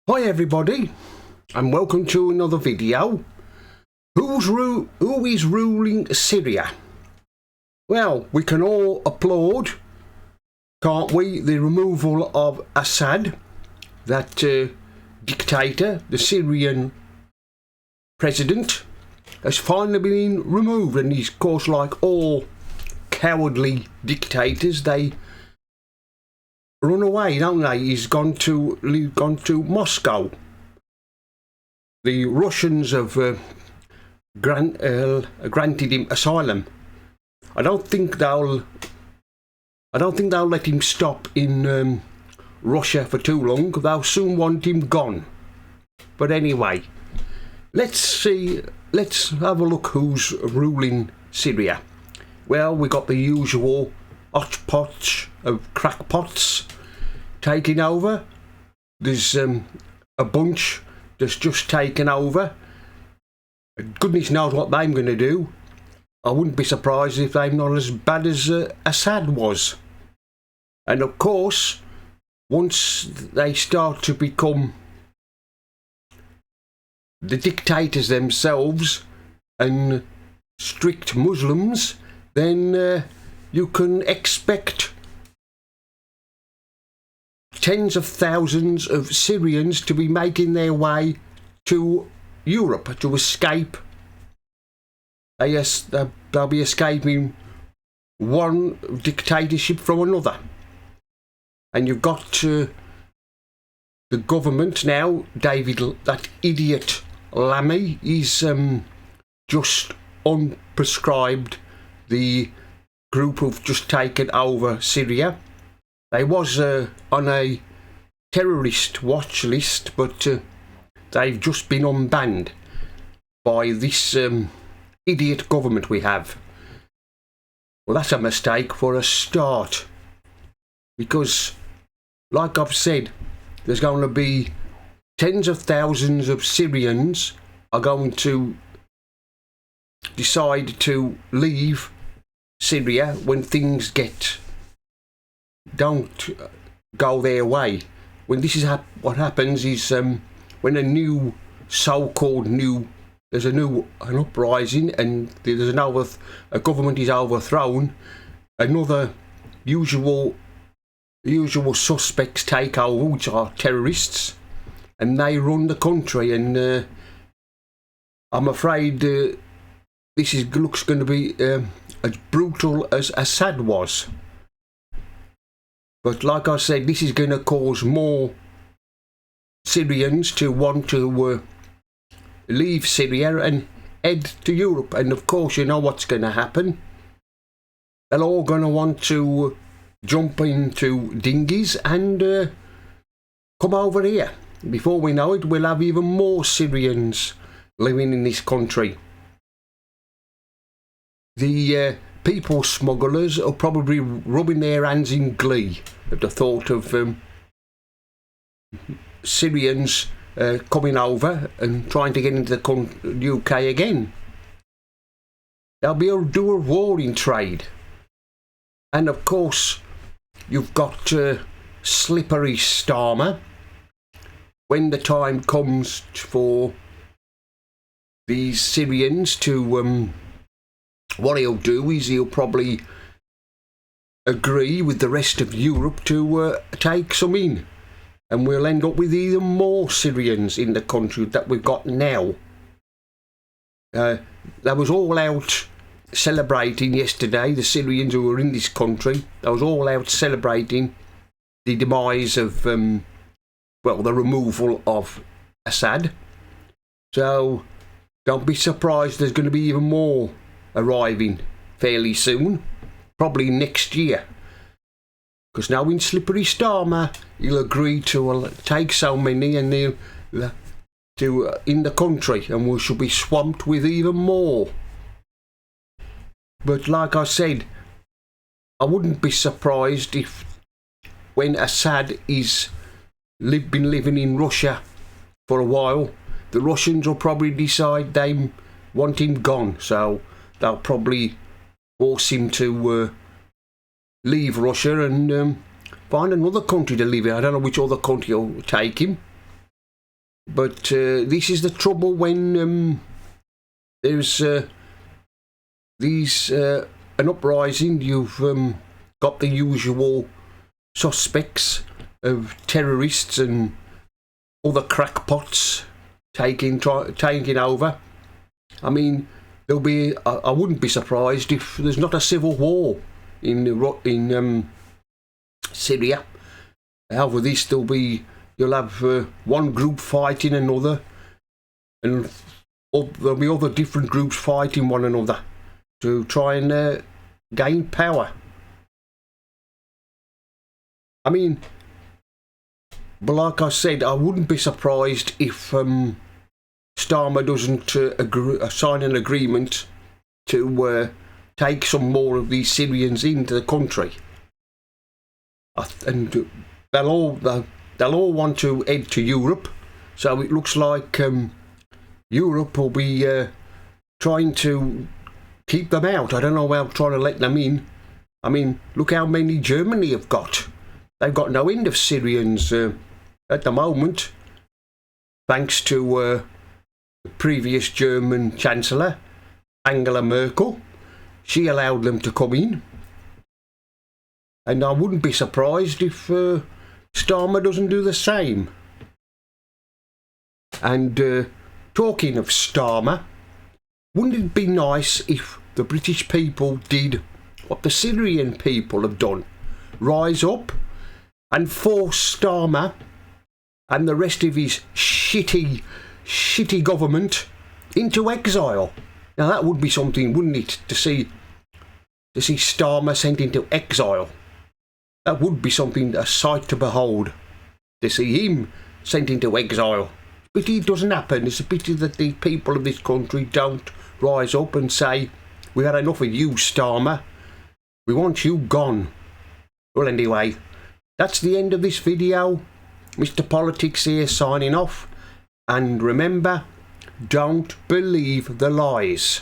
Hi everybody, and welcome to another video. Who is ruling Syria? Well, we can all applaud, can't we, the removal of Assad, that dictator. The Syrian president has finally been removed, and he's, of course, like all cowardly dictators, they run away, don't they? He's gone to Moscow. The Russians have granted him asylum. I don't think they'll let him stop in Russia for too long. They'll soon want him gone. But anyway, let's have a look who's ruling Syria. Well, we got the usual hotchpotch of crackpots taking over. There's a bunch that's just taken over. Goodness knows what they're going to do. I wouldn't be surprised if they're not as bad as Assad was. And of course, once they start to become the dictators themselves and strict Muslims, then you can expect tens of thousands of Syrians to be making their way to Europe to escape. They'll be escaping one dictatorship from another. And you've got the government now, that idiot Lamy, he's just unprescribed the group who've just taken over Syria. They was on a terrorist watch list, but they've just been unbanned by this idiot government we have. Well, that's a mistake for a start, because, like I've said, there's going to be tens of thousands of Syrians are going to decide to leave Syria when things don't go their way. When this is what happens is when a there's an uprising and there's a government is overthrown, another usual suspects take over, which are terrorists, and they run the country. And I'm afraid looks going to be as brutal as Assad was. But like I said, this is going to cause more Syrians to want to leave Syria and head to Europe. And of course, you know what's going to happen. They're all going to want to jump into dinghies and come over here. Before we know it, we'll have even more Syrians living in this country. The people smugglers are probably rubbing their hands in glee at the thought of Syrians coming over and trying to get into the UK again. They'll be able to do a roaring trade. And of course, you've got slippery Starmer. When the time comes for these Syrians to what he'll do is he'll probably agree with the rest of Europe to take some in, and we'll end up with even more Syrians in the country that we've got now. They was all out celebrating yesterday, the Syrians who were in this country. They was all out celebrating the demise of the removal of Assad. So don't be surprised, there's going to be even more arriving fairly soon, probably next year, because now in slippery Starmer he'll agree to take so many and in the country, and we shall be swamped with even more. But like I said, I wouldn't be surprised if when Assad been living in Russia for a while, the Russians will probably decide they want him gone, so they'll probably force him to leave Russia and find another country to live in. I don't know which other country will take him. But this is the trouble when there's an uprising. You've got the usual suspects of terrorists and other crackpots taking over. I mean, there'll be. I wouldn't be surprised if there's not a civil war in Syria. Over this, you'll have one group fighting another, and there'll be other different groups fighting one another to try and gain power. I mean, but like I said, I wouldn't be surprised if Starmer doesn't sign an agreement to take some more of these Syrians into the country, and they'll all want to head to Europe. So it looks like Europe will be trying to keep them out. I don't know how trying to let them in. I mean, look how many Germany have got. They've got no end of Syrians at the moment, thanks to the previous German Chancellor, Angela Merkel. She allowed them to come in. And I wouldn't be surprised if Starmer doesn't do the same. And talking of Starmer, wouldn't it be nice if the British people did what the Syrian people have done? Rise up and force Starmer and the rest of his shitty government into exile. Now that would be something, wouldn't it, to see Starmer sent into exile. That would be something, a sight to behold, to see him sent into exile. But it doesn't happen. It's a pity that the people of this country don't rise up and say, "We had enough of you, Starmer. We want you gone." Well, anyway, that's the end of this video. Mr. Politics here signing off. And remember, don't believe the lies.